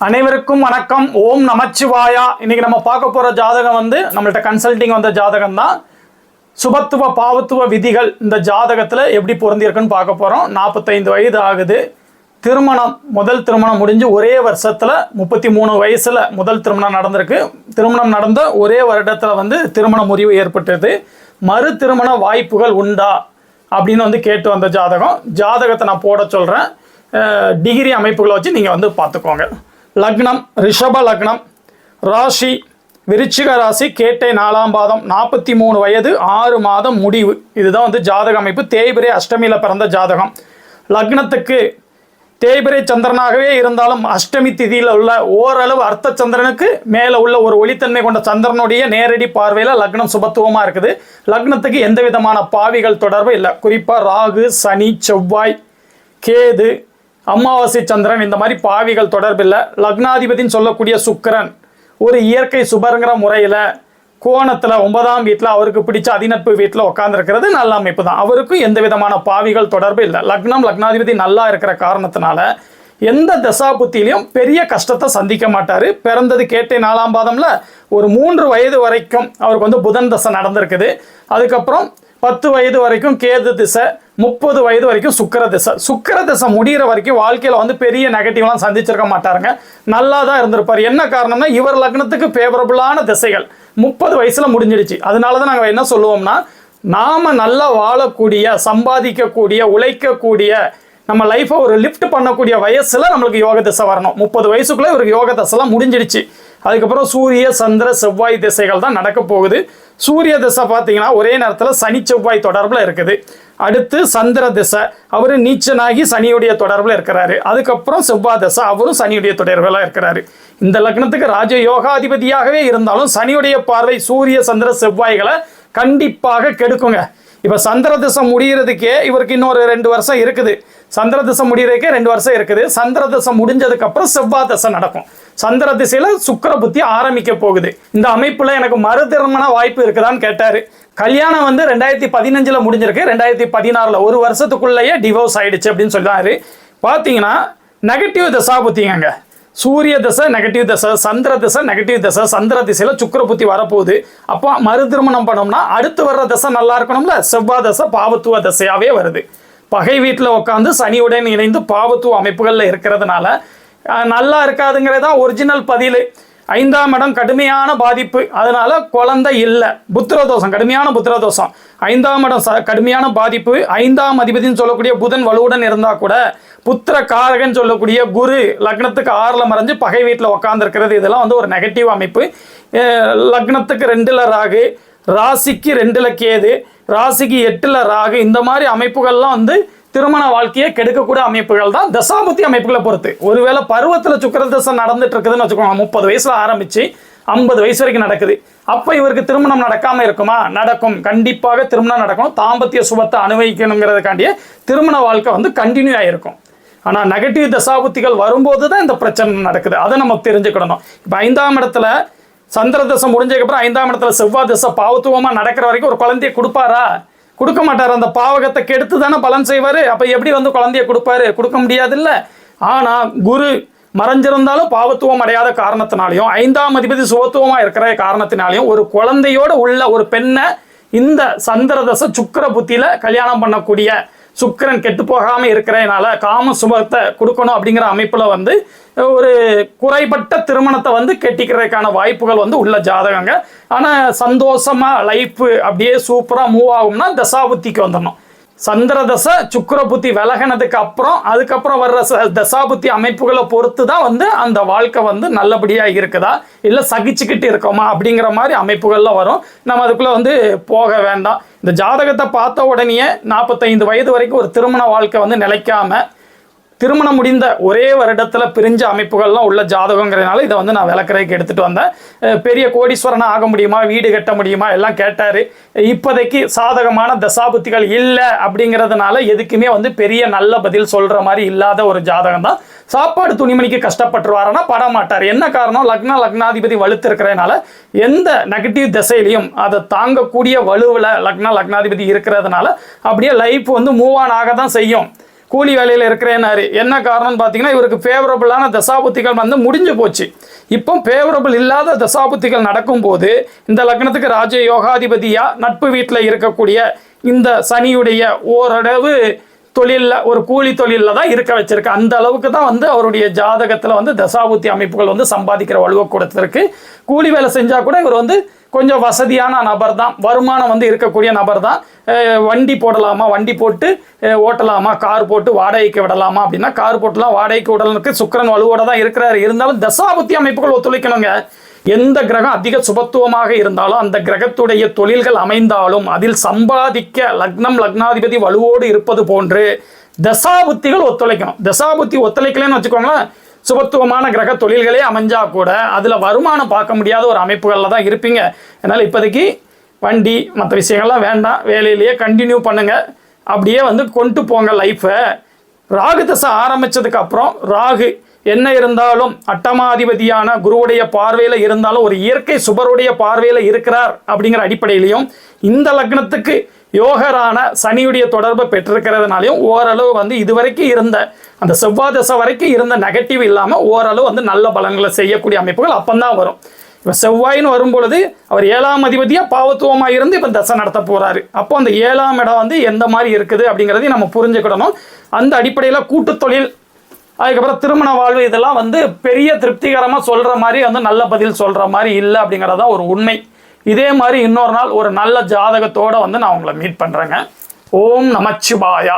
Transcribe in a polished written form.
அனைவருக்கும் வணக்கம். ஓம் நமச்சிவாயா. இன்னைக்கு நம்ம பார்க்க போற ஜாதகம் நம்மள்ட்ட கன்சல்டிங் வந்த ஜாதகம் தான். சுபத்துவ பாவத்துவ விதிகள் இந்த ஜாதகத்துல எப்படி பொருந்தி இருக்குன்னு பார்க்க போறோம். 45 வயது ஆகுது. முதல் திருமணம் முடிஞ்சு ஒரே வருஷத்துல 33 வயசுல முதல் திருமணம் நடந்திருக்கு. திருமணம் நடந்த ஒரே வருடத்துல திருமண முறிவு ஏற்பட்டது. மறு திருமண வாய்ப்புகள் உண்டா அப்படின்னு கேட்டு வந்த ஜாதகம். ஜாதகத்தை நான் போட சொல்றேன். டிகிரி அமைப்புகளை வச்சு நீங்க பார்த்துக்கோங்க. லக்னம் ரிஷப லக்னம், ராசி விருச்சிக ராசி, கேட்டை 4ஆம் பாதம், 43 வயது 6 மாதம் முடிவு. இதுதான் ஜாதக அமைப்பு. தேய்பிரை அஷ்டமியில் பிறந்த ஜாதகம். லக்னத்துக்கு தேய்பிரை சந்திரனாகவே இருந்தாலும் அஷ்டமி திதியில் உள்ள ஓரளவு அர்த்த சந்திரனுக்கு மேலே உள்ள ஒரு ஒளித்தன்மை கொண்ட சந்திரனுடைய நேரடி பார்வையில் லக்னம் சுபத்துவமாக இருக்குது. லக்னத்துக்கு எந்த விதமான பாவிகள் தொடர்பு இல்லை. குறிப்பாக ராகு, சனி, செவ்வாய், கேது, அமாவாசை சந்திரன் இந்த மாதிரி பாவிகள் தொடர்பில்லை. லக்னாதிபதினு சொல்லக்கூடிய சுக்கிரன் ஒரு இயற்கை சுபருங்கிற முறையில் கோணத்தில் 9ஆம் வீட்டில் அவருக்கு பிடிச்ச அதிநட்பு வீட்டில் உட்காந்துருக்கிறது நல்ல அமைப்பு தான். அவருக்கும் எந்த விதமான பாவிகள் தொடர்பு இல்லை. லக்னாதிபதி நல்லா இருக்கிற காரணத்தினால எந்த தசாபுத்திலையும் பெரிய கஷ்டத்தை சந்திக்க மாட்டார். பிறந்தது கேட்டை 4ஆம் பாதம்ல ஒரு 3 வயது வரைக்கும் அவருக்கு புதன் தசை நடந்திருக்குது. அதுக்கப்புறம் 10 வயது வரைக்கும் கேது திசை, 30 வயது வரைக்கும் சுக்கிர திசை முடிகிற வரைக்கும் வாழ்க்கையில் பெரிய நெகட்டிவ்லாம் சந்திச்சிருக்க மாட்டாருங்க. நல்லா தான் இருந்திருப்பார். என்ன காரணம்னா இவர் லக்னத்துக்கு ஃபேவரபுளான திசைகள் 30 வயசுல முடிஞ்சிடுச்சு. அதனால தான் நாங்கள் என்ன சொல்லுவோம்னா, நாம நல்லா வாழக்கூடிய, சம்பாதிக்கக்கூடிய, உழைக்கக்கூடிய, நம்ம லைஃப்பை ஒரு லிஃப்ட் பண்ணக்கூடிய வயசுல நம்மளுக்கு யோக திசை வரணும். 30 வயசுக்குள்ள இவருக்கு யோக திசைலாம் முடிஞ்சிடுச்சு. அதுக்கப்புறம் சூரிய சந்திர செவ்வாய் திசைகள் தான் நடக்க போகுது. சூரிய திசை பார்த்தீங்கன்னா ஒரே நேரத்தில் சனி செவ்வாய் தொடர்பில் இருக்குது. அடுத்து சந்திர திசை, அவரு நீச்சனாகி சனியுடைய தொடர்பில் இருக்கிறாரு. அதுக்கப்புறம் செவ்வாய் திசை, அவரும் சனியுடைய தொடர்பில் இருக்கிறாரு. இந்த லக்னத்துக்கு ராஜ யோகாதிபதியாகவே இருந்தாலும் சனியுடைய பார்வை சூரிய சந்திர செவ்வாய்களை கண்டிப்பாக கெடுக்குங்க. இப்போ சந்திர திசை முடிகிறதுக்கே இவருக்கு இன்னொரு 2 வருஷம் இருக்குது. சந்திர திசை முடிகிறதுக்கே 2 வருஷம் இருக்குது. சந்திர திசை முடிஞ்சதுக்கு அப்புறம் செவ்வாய் திசை நடக்கும். சந்திர திசையில சுக்கிர புத்தி ஆரம்பிக்க போகுது. இந்த அமைப்புல எனக்கு மறு திருமண வாய்ப்பு இருக்குதான்னு கேட்டாரு. கல்யாணம் 2015 முடிஞ்சிருக்கு. 2016 ஒரு வருஷத்துக்குள்ளேயே டிவோர்ஸ் ஆயிடுச்சு அப்படின்னு சொல்றாரு. பாத்தீங்கன்னா நெகட்டிவ் தசா புத்திங்க. சூரிய தசை நெகட்டிவ் தசை, சந்திர திசை நெகட்டிவ் தசை, சந்திர திசையில சுக்கிர புத்தி வரப்போகுது. அப்போ மறு திருமணம் பண்ணோம்னா அடுத்து வர்ற தசை நல்லா இருக்கணும்ல. செவ்வாய் தசை பாவத்துவ தசையாவே வருது. பகை வீட்டில் உட்காந்து சனியுடன் இணைந்து பாவத்துவ அமைப்புகளில் இருக்கிறதுனால நல்லா இருக்காதுங்கிறதான் ஒரிஜினல் பதில். 5ஆம் இடம் கடுமையான பாதிப்பு, அதனால குழந்தை இல்லை. புத்திரதோஷம், கடுமையான புத்திரதோஷம். 5ஆம் இடம் கடுமையான பாதிப்பு. 5ஆம் அதிபதினு சொல்லக்கூடிய புதன் வலுவுடன் இருந்தால் கூட புத்திர காரகன் சொல்லக்கூடிய குரு லக்னத்துக்கு 6ல் மறைஞ்சு பகை வீட்டில் உட்காந்துருக்கிறது. இதெல்லாம் ஒரு நெகட்டிவ் அமைப்பு. லக்னத்துக்கு 2ல் ராகு, ராசிக்கு 2ல் கேது, ராசிக்கு 8ல் ராகு, இந்த மாதிரி அமைப்புகள்லாம் திருமண வாழ்க்கையை கெடுக்கக்கூடிய அமைப்புகள் தான் தசாபுத்தி அமைப்புகளை பொறுத்து. ஒருவேளை பருவத்தில் சுக்கிர தசை நடந்துட்டு இருக்குதுன்னு வச்சுக்கோங்க. 30 வயசுல ஆரம்பிச்சு 50 வயசு வரைக்கும் நடக்குது. அப்போ இவருக்கு திருமணம் நடக்காம இருக்குமா? நடக்கும். கண்டிப்பாக திருமணம் நடக்கும். தாம்பத்திய சுபத்தை அனுபவிக்கணுங்கிறதுக்காண்டியே திருமண வாழ்க்கை கண்டினியூ ஆகிருக்கும். ஆனால் நெகட்டிவ் தசாபுத்திகள் வரும்போது தான் இந்த பிரச்சனை நடக்குது. அதை நம்ம தெரிஞ்சுக்கிடணும். இப்போ 5ஆம் இடத்துல சந்திர தசை முடிஞ்சதுக்கப்புறம் 5ஆம் இடத்துல செவ்வாய் தசை பாவத்துவமாக நடக்கிற வரைக்கும் ஒரு குழந்தைய கொடுப்பாரா? கொடுக்க மாட்டார். அந்த பாவகத்தை கெடுத்து தானே பலன் செய்வார். அப்போ எப்படி குழந்தைய கொடுப்பாரு? கொடுக்க முடியாது இல்லை. ஆனால் குரு மறைஞ்சிருந்தாலும் பாவத்துவம் அடையாத காரணத்தினாலையும் 5ஆம் அதிபதி சுபத்துவமாக இருக்கிற காரணத்தினாலையும் ஒரு குழந்தையோடு உள்ள ஒரு பெண்ணை இந்த சந்திர தசை சுக்கிர புத்தியில் கல்யாணம் பண்ணக்கூடிய சுக்கிரன் கெட்டு போகாமல் இருக்கிறதுனால காம சுபத்தை கொடுக்கணும் அப்படிங்கிற அமைப்பில் ஒரு குறைபட்ட திருமணத்தை கெட்டிக்கிறதுக்கான வாய்ப்புகள் உள்ள ஜாதகங்க. ஆனால் சந்தோஷமாக லைஃப் அப்படியே சூப்பராக மூவ் ஆகும்னா தசாபுத்திக்கு வந்துடணும். சந்திர தசை சுக்கிர புத்தி விலகினதுக்கு அப்புறம் அதுக்கப்புறம் வர்ற தசாபுத்தி அமைப்புகளை பொறுத்து தான் அந்த வாழ்க்கை நல்லபடியாக இருக்குதா இல்லை சகிச்சுக்கிட்டு இருக்கோமா அப்படிங்கிற மாதிரி அமைப்புகள்லாம் வரும். நம்ம அதுக்குள்ளே போக வேண்டாம். இந்த ஜாதகத்தை பார்த்த உடனே 45 வயது வரைக்கும் ஒரு திருமண வாழ்க்கை நிலைக்காம திருமணம் முடிந்த ஒரே வருடத்தில் பிரிஞ்ச அமைப்புகள்லாம் உள்ள ஜாதகங்கிறதுனால இதை நான் விளக்கறதுக்கு எடுத்துகிட்டு வந்தேன். பெரிய கோடீஸ்வரனாக ஆக முடியுமா, வீடு கட்ட முடியுமா எல்லாம் கேட்டார். இப்போதைக்கு சாதகமான தசாபுத்திகள் இல்லை அப்படிங்கிறதுனால எதுக்குமே பெரிய நல்ல பதில் சொல்கிற மாதிரி இல்லாத ஒரு ஜாதகம் தான். சாப்பாடு துணிமணிக்கு கஷ்டப்பட்டுருவாருன்னா பட மாட்டார். என்ன காரணம்? லக்னாதிபதி வலுத்து இருக்கிறதுனால எந்த நெகட்டிவ் திசையிலையும் அதை தாங்கக்கூடிய வலுவில் லக்னாதிபதி இருக்கிறதுனால அப்படியே லைஃப் மூவ் ஆன் ஆக தான் செய்யும். கூலி வேலையில் இருக்கிறேன்னாரு. என்ன காரணம்னு பார்த்தீங்கன்னா இவருக்கு ஃபேவரபுளான தசாபுத்திகள் வந்து முடிஞ்சு போச்சு. இப்போ ஃபேவரபிள் இல்லாத தசாபுத்திகள் நடக்கும்போது இந்த லக்னத்துக்கு ராஜ யோகாதிபதியா நட்பு வீட்டில் இருக்கக்கூடிய இந்த சனியுடைய ஓரளவு தொழிலில் ஒரு கூலி தொழிலில் தான் இருக்க வச்சிருக்கு. அந்த அளவுக்கு தான் வந்து அவருடைய ஜாதகத்தில் வந்து தசாபுத்தி அமைப்புகள் வந்து சம்பாதிக்கிற வலுவை கொடுத்துருக்கு. கூலி வேலை செஞ்சால் கூட இவர் வந்து கொஞ்சம் வசதியான நபர் தான், வருமானம் வந்து இருக்கக்கூடிய நபர் தான். வண்டி போடலாமா, வண்டி போட்டு ஓட்டலாமா, கார் போட்டு வாடகைக்கு விடலாமா அப்படின்னா கார் போட்டுலாம் வாடகைக்கு விடலுக்கு சுக்கிரன் வலுவோட தான் இருக்கிறாரு. இருந்தாலும் தசாபுத்தி அமைப்புகள் ஒத்துழைக்கணுங்க. எந்த கிரகம் அதிக சுபத்துவமாக இருந்தாலும் அந்த கிரகத்துடைய தொழில்கள் அமைந்தாலும் அதில் சம்பாதிக்க லக்னம் லக்னாதிபதி வலுவோடு இருப்பது போன்று தசாபுத்திகள் ஒத்துழைக்கணும். தசாபுத்தி ஒத்துழைக்கலன்னு வச்சுக்கோங்களேன், சுபத்துவமான கிரக தொழில்களே அமைஞ்சா கூட அதில் வருமானம் பார்க்க முடியாத ஒரு அமைப்புகளில் தான் இருப்பீங்க. அதனால் இப்போதைக்கு வண்டி மற்ற விஷயங்கள்லாம் வேண்டாம், வேலையிலேயே கண்டினியூ பண்ணுங்கள், அப்படியே வந்து கொண்டு போங்க லைஃப்பை. ராகு தசை ஆரம்பித்ததுக்கு அப்புறம் ராகு என்ன இருந்தாலும் அட்டமாதிபதியான குருவுடைய பார்வையில் இருந்தாலும் ஒரு இயற்கை சுபருடைய பார்வையில் இருக்கிறார் அப்படிங்கிற அடிப்படையிலையும் இந்த லக்னத்துக்கு யோகரான சனியுடைய தொடர்பை பெற்றிருக்கிறதுனாலையும் ஓரளவு வந்து இதுவரைக்கும் இருந்த அந்த செவ்வாய் தசை வரைக்கும் இருந்த நெகட்டிவ் இல்லாமல் ஓரளவு வந்து நல்ல பலன்களை செய்யக்கூடிய அமைப்புகள் அப்பந்தான் வரும். இப்போ செவ்வாயின்னு வரும்பொழுது அவர் 7ஆம் அதிபதியாக பாவத்துவமாக இருந்து இப்போ தசை நடத்த போகிறாரு. அப்போ அந்த 7ஆம் இடம் வந்து எந்த மாதிரி இருக்குது அப்படிங்கிறதையும் நம்ம புரிஞ்சுக்கிடணும். அந்த அடிப்படையில் கூட்டு தொழில், அதுக்கப்புறம் திருமண வாழ்வு, இதெல்லாம் வந்து பெரிய திருப்திகரமாக சொல்கிற மாதிரி வந்து நல்ல பதில் சொல்கிற மாதிரி இல்லை அப்படிங்கிறதான் ஒரு உண்மை. இதே மாதிரி இன்னொரு நாள் ஒரு நல்ல ஜாதகத்தோடு வந்து நான் உங்களை மீட் பண்ணுறேங்க. ஓம் நமச்சிவாயா.